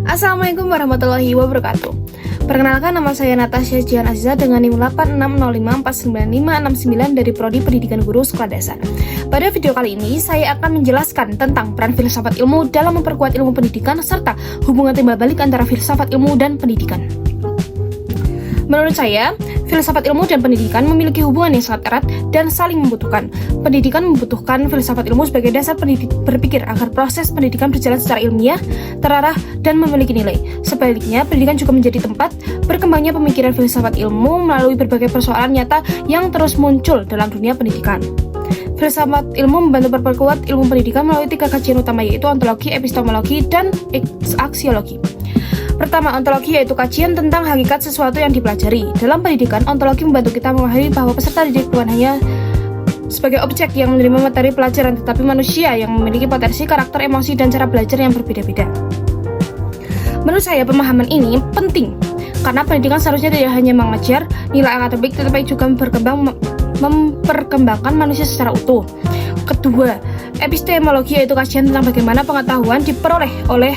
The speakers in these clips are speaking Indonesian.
Assalamualaikum warahmatullahi wabarakatuh. Perkenalkan, nama saya Natasha Jihan Aziza dengan NIM 86054959 dari Prodi Pendidikan Guru Sekolah Dasar. Pada video kali ini, saya akan menjelaskan tentang peran filsafat ilmu dalam memperkuat ilmu pendidikan serta hubungan timbal balik antara filsafat ilmu dan pendidikan. Menurut saya, filsafat ilmu dan pendidikan memiliki hubungan yang sangat erat dan saling membutuhkan. Pendidikan membutuhkan filsafat ilmu sebagai dasar berpikir agar proses pendidikan berjalan secara ilmiah, terarah, dan memiliki nilai. Sebaliknya, pendidikan juga menjadi tempat berkembangnya pemikiran filsafat ilmu melalui berbagai persoalan nyata yang terus muncul dalam dunia pendidikan. Filsafat ilmu membantu memperkuat ilmu pendidikan melalui 3 kajian utama, yaitu ontologi, epistemologi, dan aksiologi. Pertama, ontologi, yaitu kajian tentang hakikat sesuatu yang dipelajari. Dalam pendidikan, ontologi membantu kita memahami bahwa peserta didik bukan hanya sebagai objek yang menerima materi pelajaran, tetapi manusia yang memiliki potensi, karakter, emosi, dan cara belajar yang berbeda-beda. Menurut saya, pemahaman ini penting, karena pendidikan seharusnya tidak hanya mengajar nilai akademik, tetapi juga memperkembangkan manusia secara utuh. Kedua, epistemologi, yaitu kajian tentang bagaimana pengetahuan diperoleh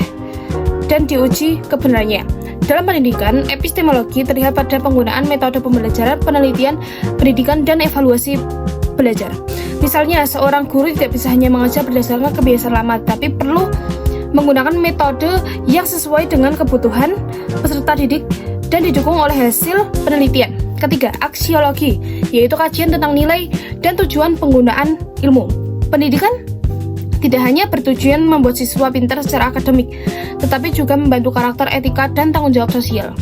dan diuji kebenarannya. Dalam pendidikan, epistemologi terlihat pada penggunaan metode pembelajaran, penelitian, pendidikan, dan evaluasi belajar. Misalnya, seorang guru tidak bisa hanya mengajar berdasarkan kebiasaan lama, tapi perlu menggunakan metode yang sesuai dengan kebutuhan peserta didik dan didukung oleh hasil penelitian. Ketiga, aksiologi, yaitu kajian tentang nilai dan tujuan penggunaan ilmu. Pendidikan tidak hanya bertujuan membuat siswa pintar secara akademik, tetapi juga membantu karakter, etika, dan tanggung jawab sosial.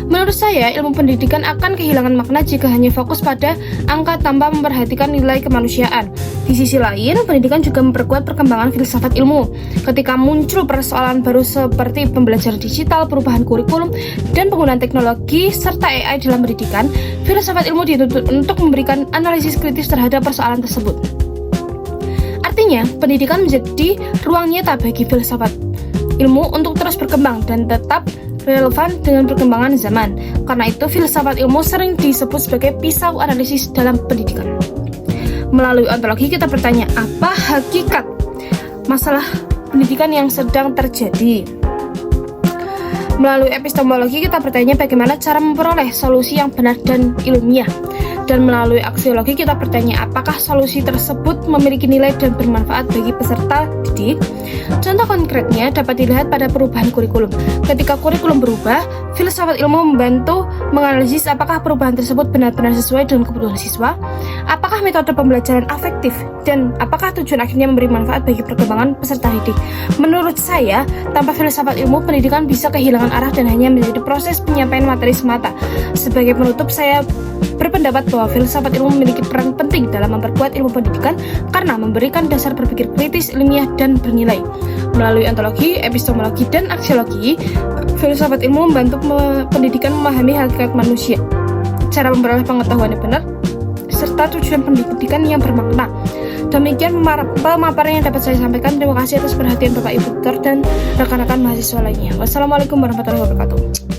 Menurut saya, ilmu pendidikan akan kehilangan makna jika hanya fokus pada angka tanpa memperhatikan nilai kemanusiaan. Di sisi lain, pendidikan juga memperkuat perkembangan filsafat ilmu. Ketika muncul persoalan baru seperti pembelajaran digital, perubahan kurikulum, dan penggunaan teknologi serta AI dalam pendidikan, filsafat ilmu dituntut untuk memberikan analisis kritis terhadap persoalan tersebut. Artinya, pendidikan menjadi ruang nyata bagi filsafat ilmu untuk terus berkembang dan tetap relevan dengan perkembangan zaman. Karena itu, filsafat ilmu sering disebut sebagai pisau analisis dalam pendidikan. Melalui ontologi, kita bertanya, apa hakikat masalah pendidikan yang sedang terjadi? Melalui epistemologi, kita bertanya bagaimana cara memperoleh solusi yang benar dan ilmiah. Dan melalui aksiologi, kita bertanya apakah solusi tersebut memiliki nilai dan bermanfaat bagi peserta didik. Contoh konkretnya dapat dilihat pada perubahan kurikulum. Ketika kurikulum berubah, filsafat ilmu membantu menganalisis apakah perubahan tersebut benar-benar sesuai dengan kebutuhan siswa, apakah metode pembelajaran efektif, dan apakah tujuan akhirnya memberi manfaat bagi perkembangan peserta didik. Menurut saya, tanpa filsafat ilmu, pendidikan bisa kehilangan arah dan hanya menjadi proses penyampaian materi semata. Sebagai penutup, saya berpendapat bahwa filsafat ilmu memiliki peran penting dalam memperkuat ilmu pendidikan karena memberikan dasar berpikir kritis, ilmiah, dan bernilai. Melalui ontologi, epistemologi, dan aksiologi, filsafat ilmu membantu pendidikan memahami hakikat manusia, cara memperoleh pengetahuan yang benar, serta tujuan pendidikan yang bermakna. Demikian pemaparan yang dapat saya sampaikan. Terima kasih atas perhatian Bapak Ibu Tutor dan rekan-rekan mahasiswa lainnya. Wassalamualaikum warahmatullahi wabarakatuh.